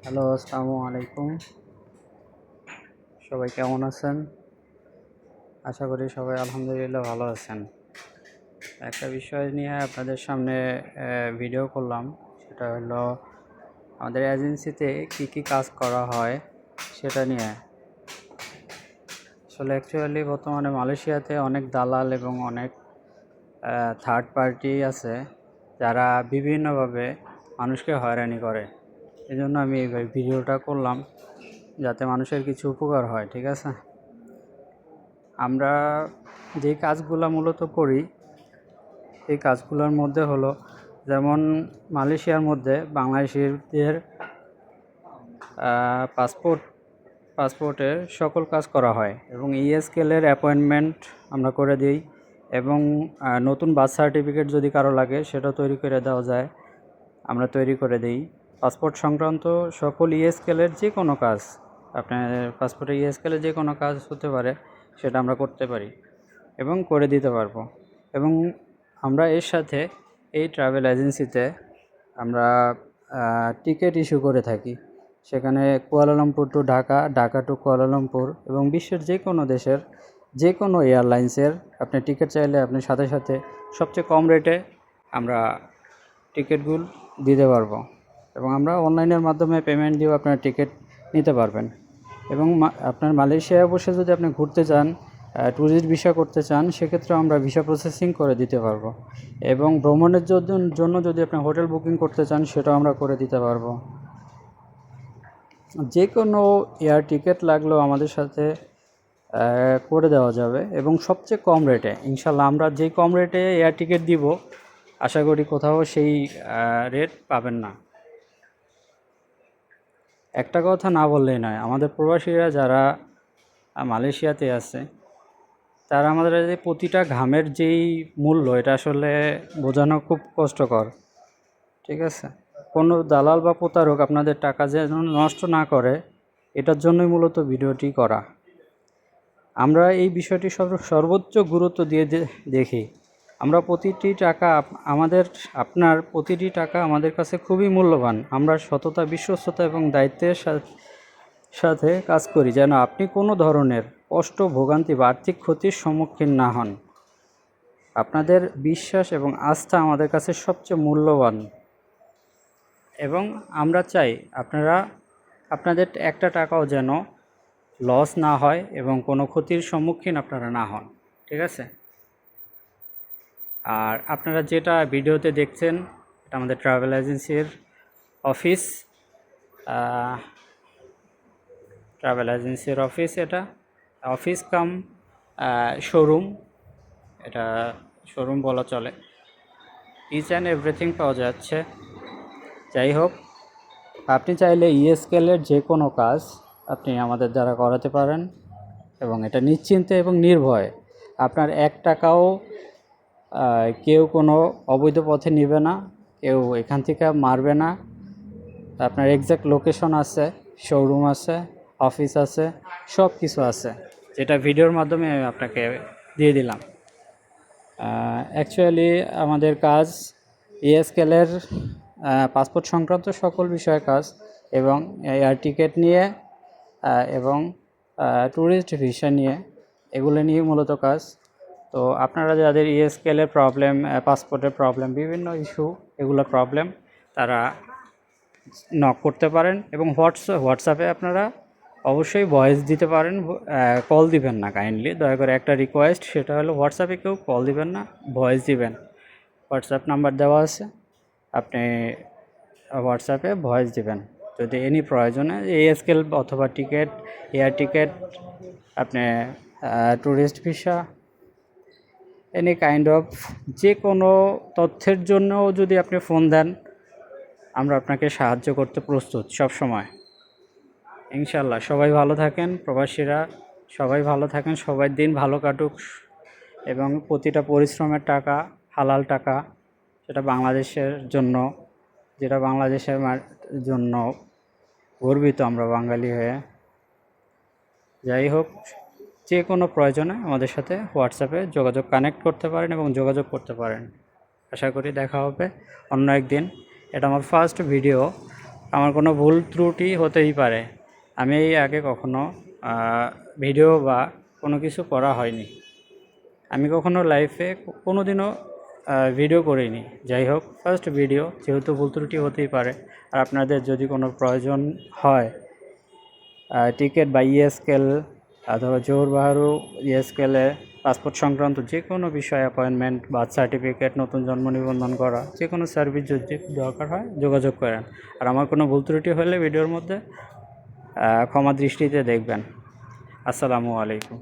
Hello, আসসালামু আলাইকুম। সবাই কেমন আছেন? আশা করি সবাই আলহামদুলিল্লাহ ভালো আছেন। একটা বিষয় নিয়ে আপনাদের সামনে ভিডিও করলাম। সেটা হলো আমাদের এজেন্সিতে কি কাজ করা হয় সেটা নিয়ে। আসলে অ্যাকচুয়ালি বর্তমানে মালয়েশিয়াতে অনেক দালাল এবং অনেক থার্ড পার্টি আছে যারা বিভিন্নভাবে মানুষকে হয়রানি করে। এজন্য আমি এই ভিডিওটা করলাম যাতে মানুষের কিছু উপকার হয়, ঠিক আছে? আমরা যে কাজগুলো মূলত করি এই কাজগুলোর মধ্যে হলো যেমন মালয়েশিয়ার মধ্যে বাংলাদেশিদের পাসপোর্টের সকল কাজ করা হয় এবং ইএসকেলের অ্যাপয়েন্টমেন্ট আমরা করে দিই এবং নতুন বার্থ সার্টিফিকেট যদি কারো লাগে সেটা তৈরি করে দেওয়া যায়, আমরা তৈরি করে দিই। পাসপোর্ট সংক্রান্ত সকল ইএসকেলের যে কোনো কাজ, আপনার পাসপোর্টের ইএসকেলের যে কোনো কাজ হতে পারে সেটা আমরা করতে পারি এবং করে দিতে পারবো। এবং আমরা এর সাথে এই ট্রাভেল এজেন্সিতে আমরা টিকিট ইস্যু করে থাকি। সেখানে Kuala Lumpur two Dhaka, Dhaka two Kuala Lumpur এবং বিশ্বের যে কোনো দেশের যে কোনো এয়ারলাইন্সের আপনি টিকিট চাইলে আপনি সাথে সাথে সবচেয়ে কম রেটে আমরা টিকিটগুলো দিতে পারবো এবং আমরা অনলাইনের মাধ্যমে পেমেন্ট দিয়েও আপনার টিকিট নিতে পারবেন। এবং আপনার মালয়েশিয়ায় বসে যদি আপনি ঘুরতে চান, ট্যুরিস্ট ভিসা করতে চান, সেক্ষেত্রে আমরা ভিসা প্রসেসিং করে দিতে পারবো এবং ভ্রমণের জন্য যদি আপনি হোটেল বুকিং করতে চান সেটাও আমরা করে দিতে পারবো। যে কোনো এয়ার টিকিট লাগলেও আমাদের সাথে করে দেওয়া যাবে এবং সবচেয়ে কম রেটে। ইনশাল্লাহ আমরা যেই কম রেটে এয়ার টিকিট দিব আশা করি কোথাও সেই রেট পাবেন না। একটা কথা না বললেই নয়, আমাদের প্রবাসীরা যারা মালয়েশিয়াতে আছে তারা আমাদের এই প্রতিটা ঘামের যেই মূল্য এটা আসলে বোঝানো খুব কষ্টকর, ঠিক আছে? কোনো দালাল বা প্রতারক আপনাদের টাকা যেন নষ্ট না করে এটার জন্যই মূলত ভিডিওটি করা। আমরা এই বিষয়টি সর্বোচ্চ গুরুত্ব দিয়ে দেখি। আমরা প্রতিটি টাকা আপনার প্রতিটি টাকা আমাদের কাছে খুবই মূল্যবান। আমরা সততা, বিশ্বস্ততা এবং দায়িত্বের সাথে কাজ করি যেন আপনি কোনো ধরনের কষ্ট, ভোগান্তি বা আর্থিক ক্ষতির সম্মুখীন না হন। আপনাদের বিশ্বাস এবং আস্থা আমাদের কাছে সবচেয়ে মূল্যবান এবং আমরা চাই আপনাদের একটা টাকাও যেন লস না হয় এবং কোনো ক্ষতির সম্মুখীন আপনারা না হন, ঠিক আছে? আর আপনারা যেটা ভিডিওতে দেখছেন এটা আমাদের ট্রাভেল এজেন্সির অফিস, এটা অফিস কাম শোরুম, এটা শোরুম বলা চলে। ইচ অ্যান্ড এভরিথিং পাওয়া যাচ্ছে। যাই হোক, আপনি চাইলে ইএসকেলের যে কোনো কাজ আপনি আমাদের দ্বারা করাতে পারেন এবং এটা নিশ্চিন্তে এবং নির্ভয়ে। আপনার এক টাকাও কেউ কোনো অবৈধ পথে নেবে না, কেউ এখান থেকে মারবে না। আপনার এক্স্যাক্ট লোকেশন আছে, শোরুম আছে, অফিস আছে, সব কিছু আছে, যেটা ভিডিওর মাধ্যমে আমি আপনাকে দিয়ে দিলাম। অ্যাকচুয়ালি আমাদের কাজ ইএসকেলের পাসপোর্ট সংক্রান্ত সকল বিষয়ে কাজ এবং এয়ার টিকিট নিয়ে এবং ট্যুরিস্ট ভিসা নিয়ে, এগুলো নিয়ে মূলত কাজ। তো আপনারা যাদের ইএসকেলের প্রবলেম, পাসপোর্টের প্রবলেম, বিভিন্ন ইস্যু এগুলো প্রবলেম, তারা নক করতে পারেন এবং হোয়াটসঅ্যাপে আপনারা অবশ্যই ভয়েস দিতে পারেন, কল দিবেন না। কাইন্ডলি দয়া করে একটা রিকোয়েস্ট, সেটা হলো হোয়াটসঅ্যাপে কেউ কল দিবেন না, ভয়েস দিবেন। হোয়াটসঅ্যাপ নাম্বার দেওয়া আছে, আপনি হোয়াটসঅ্যাপে ভয়েস দিবেন যদি এনি প্রয়োজনে ইএসকেল অথবা টিকিট, এয়ার টিকিট, আপনি tourist visa, any kind of যে কোনো তথ্যের জন্যও যদি আপনি ফোন দেন আমরা আপনাকে সাহায্য করতে প্রস্তুত সব সময়। ইনশাল্লাহ সবাই ভালো থাকেন, প্রবাসীরা সবাই ভালো থাকেন, সবার দিন ভালো কাটুক এবং প্রতিটা পরিশ্রমের টাকা হালাল টাকা, সেটা বাংলাদেশের জন্য, যেটা বাংলাদেশের জন্য গর্বিত আমরা বাঙালি হয়ে। যাই হোক, যে কোনো প্রয়োজনে আমাদের সাথে হোয়াটসঅ্যাপে কানেক্ট করতে পারেন এবং যোগাযোগ করতে পারেন। আশা করি দেখা হবে অন্য একদিন। এটা আমার ফার্স্ট ভিডিও, আমার কোনো ভুল ত্রুটি হতেই পারে। আমি এই আগে কখনো ভিডিও বা কোনো কিছু করা হয়নি। আমি কখনো লাইফে কোনো দিনও ভিডিও করিনি। যাই হোক, ফার্স্ট ভিডিও, যেহেতু ভুল ত্রুটি হতেই পারে। আর আপনাদের যদি কোনো প্রয়োজন হয় টিকিট বা ইএসকেল অথবা জোহর বাহারু ইএসকেলে পাসপোর্ট সংক্রান্ত যে কোনো বিষয়ে অ্যাপয়েন্টমেন্ট, বার্থ সার্টিফিকেট, নতুন জন্ম নিবন্ধন করা, যে কোনো সার্ভিস যদি দরকার হয় যোগাযোগ করেন। আর আমার কোনো ভুল ত্রুটি হলে ভিডিওর মধ্যে ক্ষমা দৃষ্টিতে দেখবেন। আসসালামু আলাইকুম।